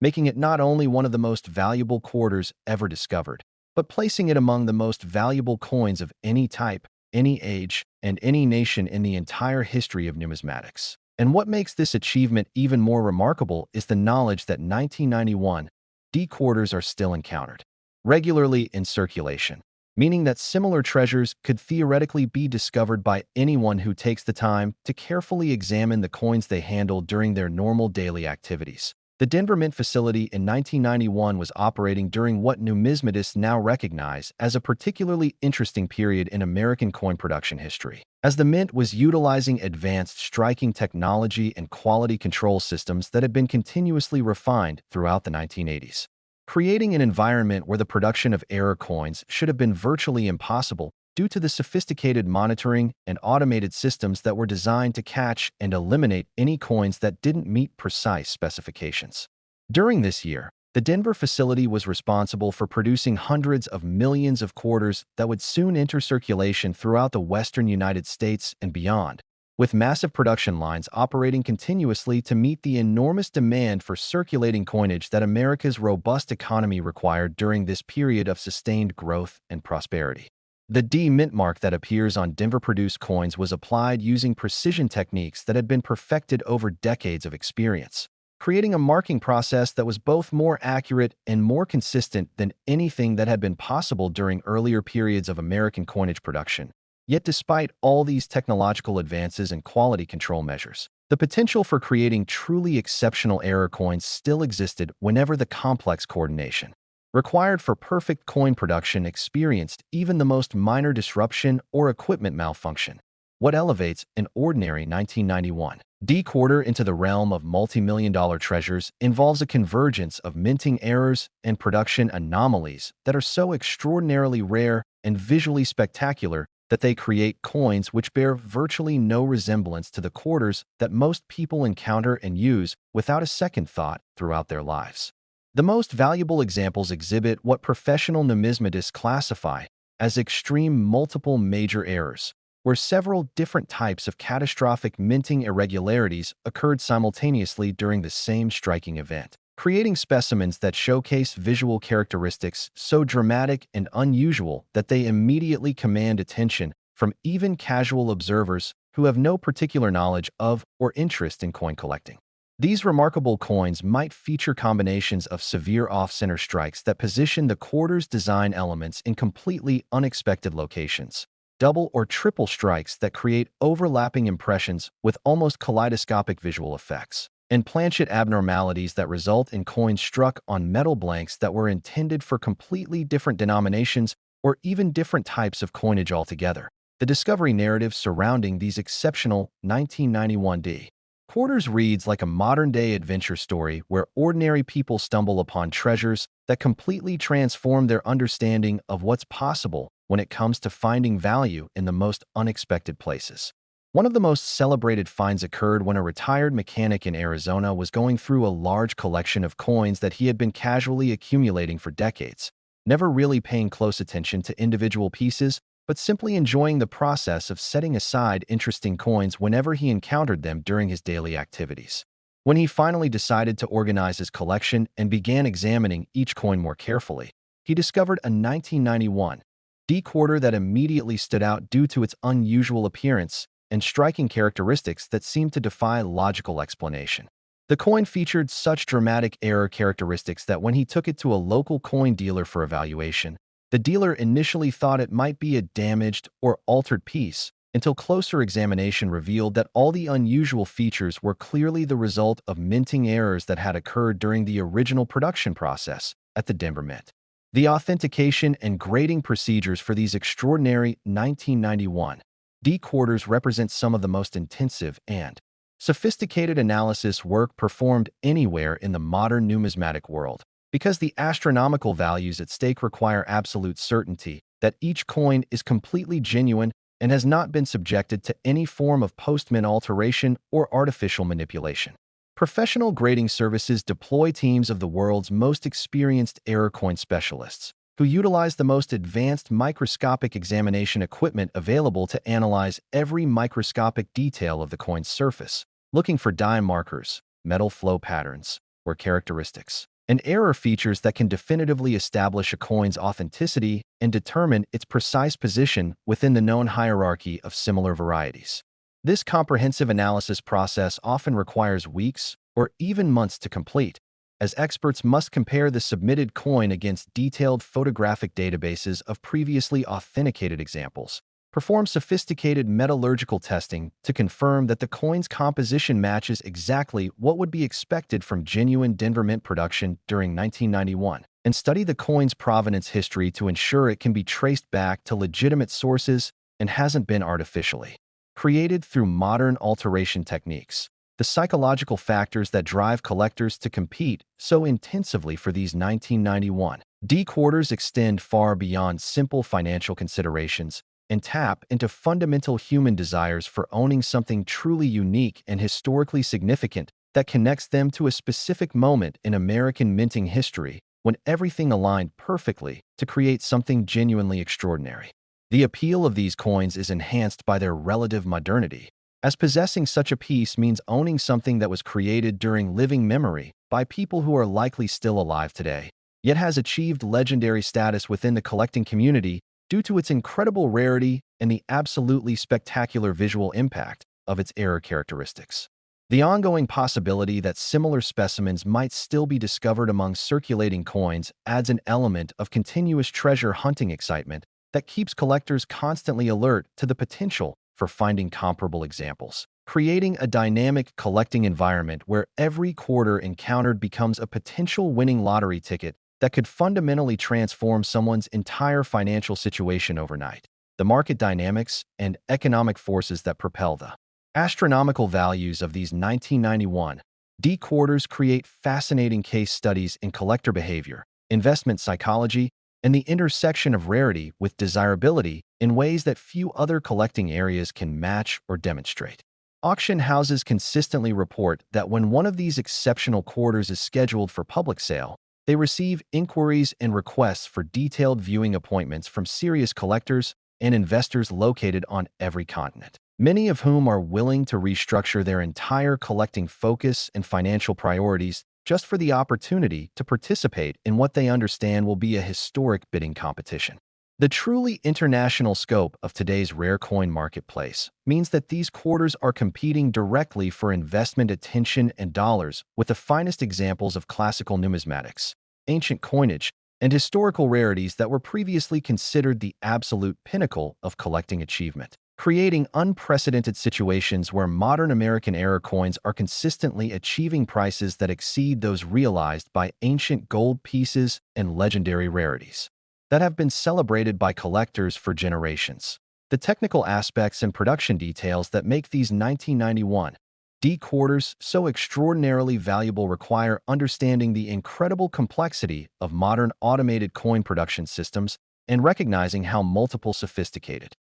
making it not only one of the most valuable quarters ever discovered, but placing it among the most valuable coins of any type, any age, and any nation in the entire history of numismatics. And what makes this achievement even more remarkable is the knowledge that 1991 D quarters are still encountered regularly in circulation, meaning that similar treasures could theoretically be discovered by anyone who takes the time to carefully examine the coins they handle during their normal daily activities. The Denver Mint facility in 1991 was operating during what numismatists now recognize as a particularly interesting period in American coin production history, as the Mint was utilizing advanced striking technology and quality control systems that had been continuously refined throughout the 1980s. creating an environment where the production of error coins should have been virtually impossible due to the sophisticated monitoring and automated systems that were designed to catch and eliminate any coins that didn't meet precise specifications. During this year, the Denver facility was responsible for producing hundreds of millions of quarters that would soon enter circulation throughout the western United States and beyond, with massive production lines operating continuously to meet the enormous demand for circulating coinage that America's robust economy required during this period of sustained growth and prosperity. The D-Mint mark that appears on Denver-produced coins was applied using precision techniques that had been perfected over decades of experience, creating a marking process that was both more accurate and more consistent than anything that had been possible during earlier periods of American coinage production. Yet despite all these technological advances and quality control measures, the potential for creating truly exceptional error coins still existed whenever the complex coordination required for perfect coin production experienced even the most minor disruption or equipment malfunction. What elevates an ordinary 1991 D quarter into the realm of multi-million-dollar treasures involves a convergence of minting errors and production anomalies that are so extraordinarily rare and visually spectacular that they create coins which bear virtually no resemblance to the quarters that most people encounter and use without a second thought throughout their lives. The most valuable examples exhibit what professional numismatists classify as extreme multiple major errors, where several different types of catastrophic minting irregularities occurred simultaneously during the same striking event, creating specimens that showcase visual characteristics so dramatic and unusual that they immediately command attention from even casual observers who have no particular knowledge of or interest in coin collecting. These remarkable coins might feature combinations of severe off-center strikes that position the quarter's design elements in completely unexpected locations, double or triple strikes that create overlapping impressions with almost kaleidoscopic visual effects, and planchet abnormalities that result in coins struck on metal blanks that were intended for completely different denominations or even different types of coinage altogether. The discovery narrative surrounding these exceptional 1991 D quarters reads like a modern-day adventure story where ordinary people stumble upon treasures that completely transform their understanding of what's possible when it comes to finding value in the most unexpected places. One of the most celebrated finds occurred when a retired mechanic in Arizona was going through a large collection of coins that he had been casually accumulating for decades, never really paying close attention to individual pieces, but simply enjoying the process of setting aside interesting coins whenever he encountered them during his daily activities. When he finally decided to organize his collection and began examining each coin more carefully, he discovered a 1991 D quarter that immediately stood out due to its unusual appearance and striking characteristics that seemed to defy logical explanation. The coin featured such dramatic error characteristics that when he took it to a local coin dealer for evaluation, the dealer initially thought it might be a damaged or altered piece, until closer examination revealed that all the unusual features were clearly the result of minting errors that had occurred during the original production process at the Denver Mint. The authentication and grading procedures for these extraordinary 1991 D quarters represent some of the most intensive and sophisticated analysis work performed anywhere in the modern numismatic world, because the astronomical values at stake require absolute certainty that each coin is completely genuine and has not been subjected to any form of post-mint alteration or artificial manipulation. Professional grading services deploy teams of the world's most experienced error coin specialists, who utilize the most advanced microscopic examination equipment available to analyze every microscopic detail of the coin's surface, looking for dye markers, metal flow patterns, or characteristics, and error features that can definitively establish a coin's authenticity and determine its precise position within the known hierarchy of similar varieties. This comprehensive analysis process often requires weeks or even months to complete, as experts must compare the submitted coin against detailed photographic databases of previously authenticated examples, perform sophisticated metallurgical testing to confirm that the coin's composition matches exactly what would be expected from genuine Denver Mint production during 1991, and study the coin's provenance history to ensure it can be traced back to legitimate sources and hasn't been artificially created through modern alteration techniques. The psychological factors that drive collectors to compete so intensively for these 1991 D quarters extend far beyond simple financial considerations and tap into fundamental human desires for owning something truly unique and historically significant that connects them to a specific moment in American minting history when everything aligned perfectly to create something genuinely extraordinary. The appeal of these coins is enhanced by their relative modernity, as possessing such a piece means owning something that was created during living memory by people who are likely still alive today, yet has achieved legendary status within the collecting community due to its incredible rarity and the absolutely spectacular visual impact of its era characteristics. The ongoing possibility that similar specimens might still be discovered among circulating coins adds an element of continuous treasure hunting excitement that keeps collectors constantly alert to the potential for finding comparable examples, creating a dynamic collecting environment where every quarter encountered becomes a potential winning lottery ticket that could fundamentally transform someone's entire financial situation overnight. The market dynamics and economic forces that propel the astronomical values of these 1991 D quarters create fascinating case studies in collector behavior, investment psychology, and the intersection of rarity with desirability in ways that few other collecting areas can match or demonstrate. Auction houses consistently report that when one of these exceptional quarters is scheduled for public sale, they receive inquiries and requests for detailed viewing appointments from serious collectors and investors located on every continent, many of whom are willing to restructure their entire collecting focus and financial priorities just for the opportunity to participate in what they understand will be a historic bidding competition. The truly international scope of today's rare coin marketplace means that these quarters are competing directly for investment attention and dollars with the finest examples of classical numismatics, ancient coinage, and historical rarities that were previously considered the absolute pinnacle of collecting achievement, creating unprecedented situations where modern American-era coins are consistently achieving prices that exceed those realized by ancient gold pieces and legendary rarities that have been celebrated by collectors for generations. The technical aspects and production details that make these 1991 D quarters so extraordinarily valuable require understanding the incredible complexity of modern automated coin production systems and recognizing how multiple sophisticated.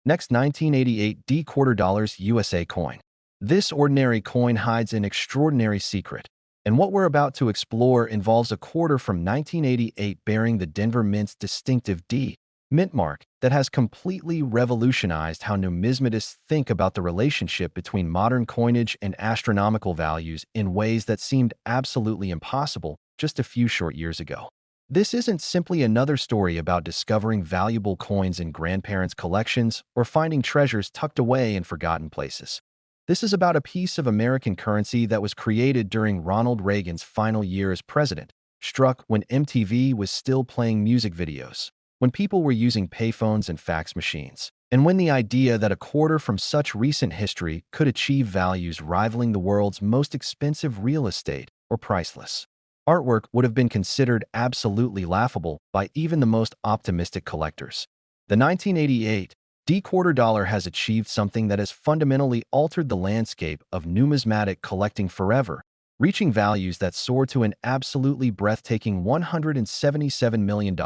Next, 1988 D quarter dollars USA coin. This ordinary coin hides an extraordinary secret, and what we're about to explore involves a quarter from 1988 bearing the Denver Mint's distinctive D mint mark that has completely revolutionized how numismatists think about the relationship between modern coinage and astronomical values in ways that seemed absolutely impossible just a few short years ago. This isn't simply another story about discovering valuable coins in grandparents' collections or finding treasures tucked away in forgotten places. This is about a piece of American currency that was created during Ronald Reagan's final year as president, struck when MTV was still playing music videos, when people were using payphones and fax machines, and when the idea that a quarter from such recent history could achieve values rivaling the world's most expensive real estate or priceless artwork would have been considered absolutely laughable by even the most optimistic collectors. The 1988 D quarter dollar has achieved something that has fundamentally altered the landscape of numismatic collecting forever, reaching values that soar to an absolutely breathtaking $177 million,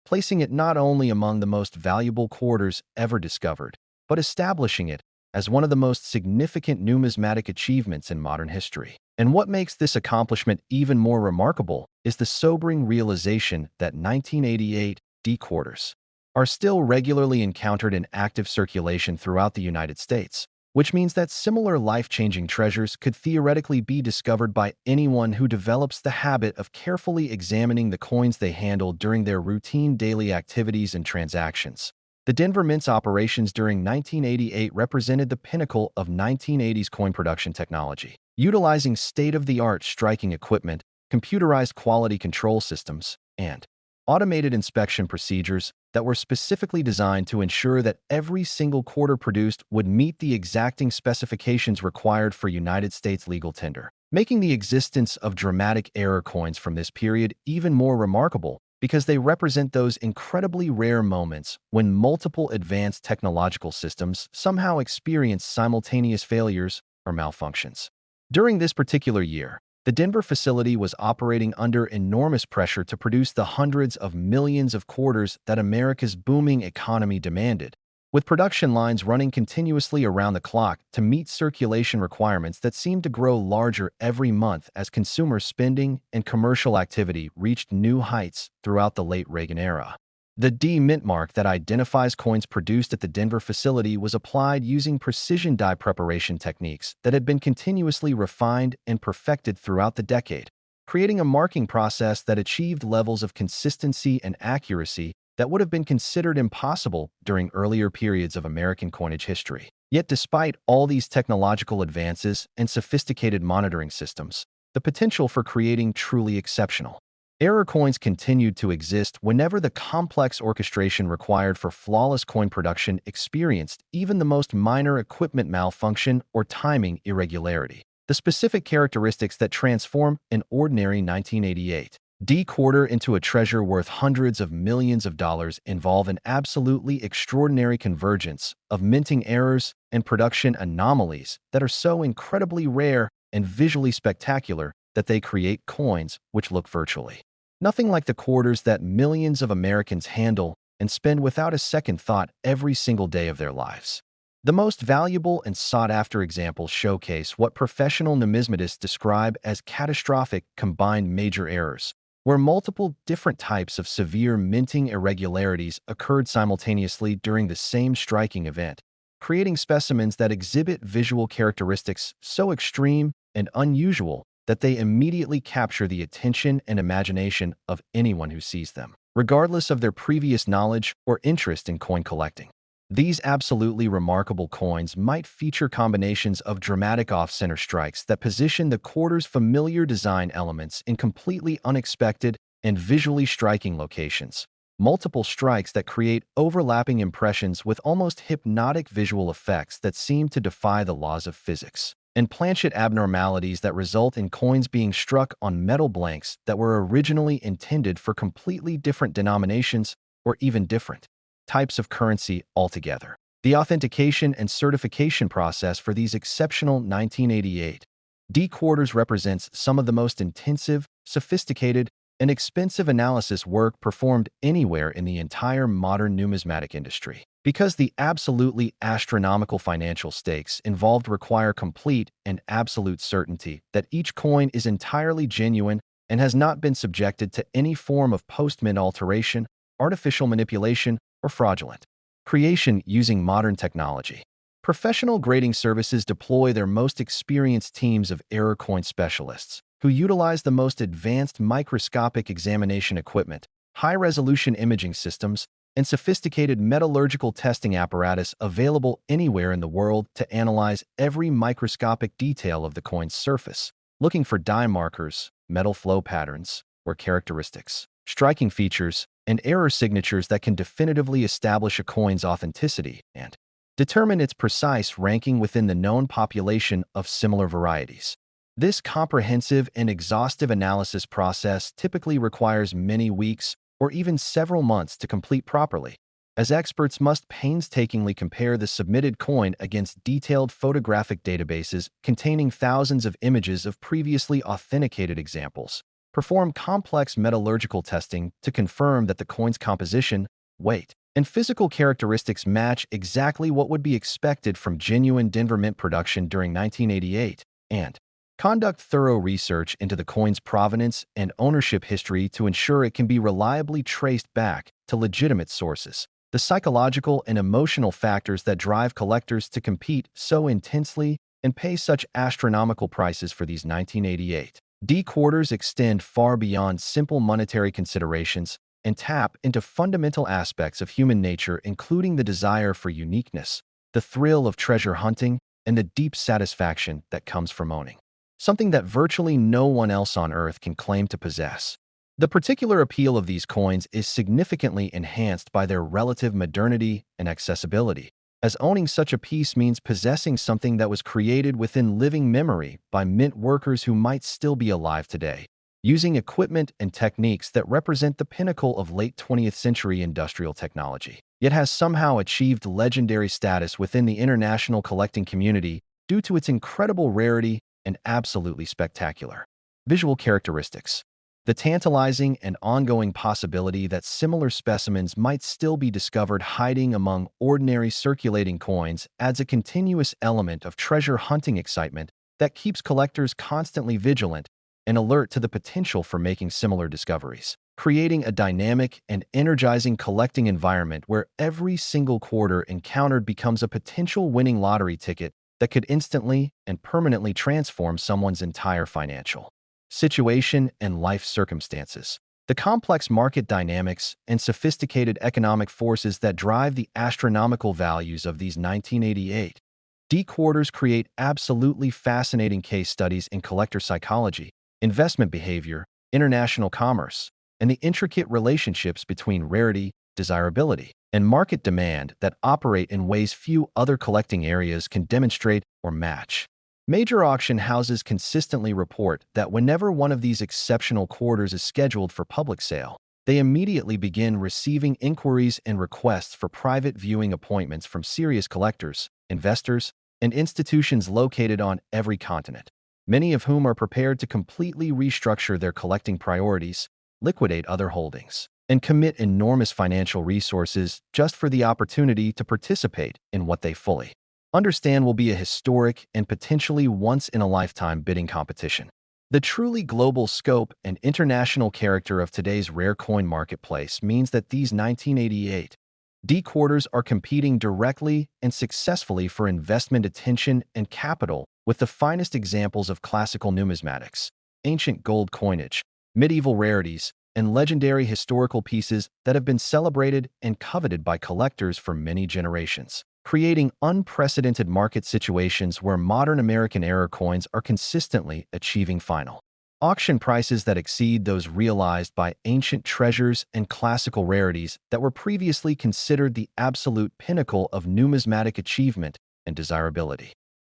placing it not only among the most valuable quarters ever discovered, but establishing it as one of the most significant numismatic achievements in modern history. And what makes this accomplishment even more remarkable is the sobering realization that 1988 D quarters are still regularly encountered in active circulation throughout the United States, which means that similar life-changing treasures could theoretically be discovered by anyone who develops the habit of carefully examining the coins they handle during their routine daily activities and transactions. The Denver Mint's operations during 1988 represented the pinnacle of 1980s coin production technology, utilizing state-of-the-art striking equipment, computerized quality control systems, and automated inspection procedures that were specifically designed to ensure that every single quarter produced would meet the exacting specifications required for United States legal tender, making the existence of dramatic error coins from this period even more remarkable because they represent those incredibly rare moments when multiple advanced technological systems somehow experience simultaneous failures or malfunctions. During this particular year, the Denver facility was operating under enormous pressure to produce the hundreds of millions of quarters that America's booming economy demanded, with production lines running continuously around the clock to meet circulation requirements that seemed to grow larger every month as consumer spending and commercial activity reached new heights throughout the late Reagan era. The D-Mint mark that identifies coins produced at the Denver facility was applied using precision die preparation techniques that had been continuously refined and perfected throughout the decade, creating a marking process that achieved levels of consistency and accuracy that would have been considered impossible during earlier periods of American coinage history. Yet despite all these technological advances and sophisticated monitoring systems, the potential for creating truly exceptional error coins continued to exist whenever the complex orchestration required for flawless coin production experienced even the most minor equipment malfunction or timing irregularity. The specific characteristics that transform an ordinary 1988 D quarter into a treasure worth hundreds of millions of dollars involve an absolutely extraordinary convergence of minting errors and production anomalies that are so incredibly rare and visually spectacular that they create coins which look virtually nothing like the quarters that millions of Americans handle and spend without a second thought every single day of their lives. The most valuable and sought-after examples showcase what professional numismatists describe as catastrophic combined major errors, where multiple different types of severe minting irregularities occurred simultaneously during the same striking event, creating specimens that exhibit visual characteristics so extreme and unusual that they immediately capture the attention and imagination of anyone who sees them, regardless of their previous knowledge or interest in coin collecting. These absolutely remarkable coins might feature combinations of dramatic off-center strikes that position the quarter's familiar design elements in completely unexpected and visually striking locations, multiple strikes that create overlapping impressions with almost hypnotic visual effects that seem to defy the laws of physics, and planchet abnormalities that result in coins being struck on metal blanks that were originally intended for completely different denominations or even different types of currency altogether. The authentication and certification process for these exceptional 1988 D quarters represents some of the most intensive, sophisticated, and expensive analysis work performed anywhere in the entire modern numismatic industry. Because the absolutely astronomical financial stakes involved require complete and absolute certainty that each coin is entirely genuine and has not been subjected to any form of post-mint alteration, artificial manipulation, or fraudulent creation using modern technology. Professional grading services deploy their most experienced teams of error coin specialists who utilize the most advanced microscopic examination equipment, high-resolution imaging systems, and sophisticated metallurgical testing apparatus available anywhere in the world to analyze every microscopic detail of the coin's surface, looking for die markers, metal flow patterns, or characteristics, striking features, and error signatures that can definitively establish a coin's authenticity and determine its precise ranking within the known population of similar varieties. This comprehensive and exhaustive analysis process typically requires many weeks or even several months to complete properly, as experts must painstakingly compare the submitted coin against detailed photographic databases containing thousands of images of previously authenticated examples, perform complex metallurgical testing to confirm that the coin's composition, weight, and physical characteristics match exactly what would be expected from genuine Denver Mint production during 1988, and conduct thorough research into the coin's provenance and ownership history to ensure it can be reliably traced back to legitimate sources. The psychological and emotional factors that drive collectors to compete so intensely and pay such astronomical prices for these 1988 D quarters extend far beyond simple monetary considerations and tap into fundamental aspects of human nature, including the desire for uniqueness, the thrill of treasure hunting, and the deep satisfaction that comes from owning something that virtually no one else on Earth can claim to possess. The particular appeal of these coins is significantly enhanced by their relative modernity and accessibility, as owning such a piece means possessing something that was created within living memory by mint workers who might still be alive today, using equipment and techniques that represent the pinnacle of late 20th century industrial technology, yet has somehow achieved legendary status within the international collecting community due to its incredible rarity and absolutely spectacular. Visual characteristics. The tantalizing and ongoing possibility that similar specimens might still be discovered hiding among ordinary circulating coins adds a continuous element of treasure hunting excitement that keeps collectors constantly vigilant and alert to the potential for making similar discoveries, creating a dynamic and energizing collecting environment where every single quarter encountered becomes a potential winning lottery ticket that could instantly and permanently transform someone's entire financial situation and life circumstances. The complex market dynamics and sophisticated economic forces that drive the astronomical values of these 1988 D quarters create absolutely fascinating case studies in collector psychology, investment behavior, international commerce, and the intricate relationships between rarity, desirability, and market demand that operate in ways few other collecting areas can demonstrate or match. Major auction houses consistently report that whenever one of these exceptional quarters is scheduled for public sale, they immediately begin receiving inquiries and requests for private viewing appointments from serious collectors, investors, and institutions located on every continent, many of whom are prepared to completely restructure their collecting priorities, liquidate other holdings, and commit enormous financial resources just for the opportunity to participate in what they fully understand will be a historic and potentially once-in-a-lifetime bidding competition. The truly global scope and international character of today's rare coin marketplace means that these 1988 D quarters are competing directly and successfully for investment attention and capital with the finest examples of classical numismatics, ancient gold coinage, medieval rarities, and legendary historical pieces that have been celebrated and coveted by collectors for many generations, creating unprecedented market situations where modern American-era coins are consistently achieving final auction prices that exceed those realized by ancient treasures and classical rarities that were previously considered the absolute pinnacle of numismatic achievement and desirability.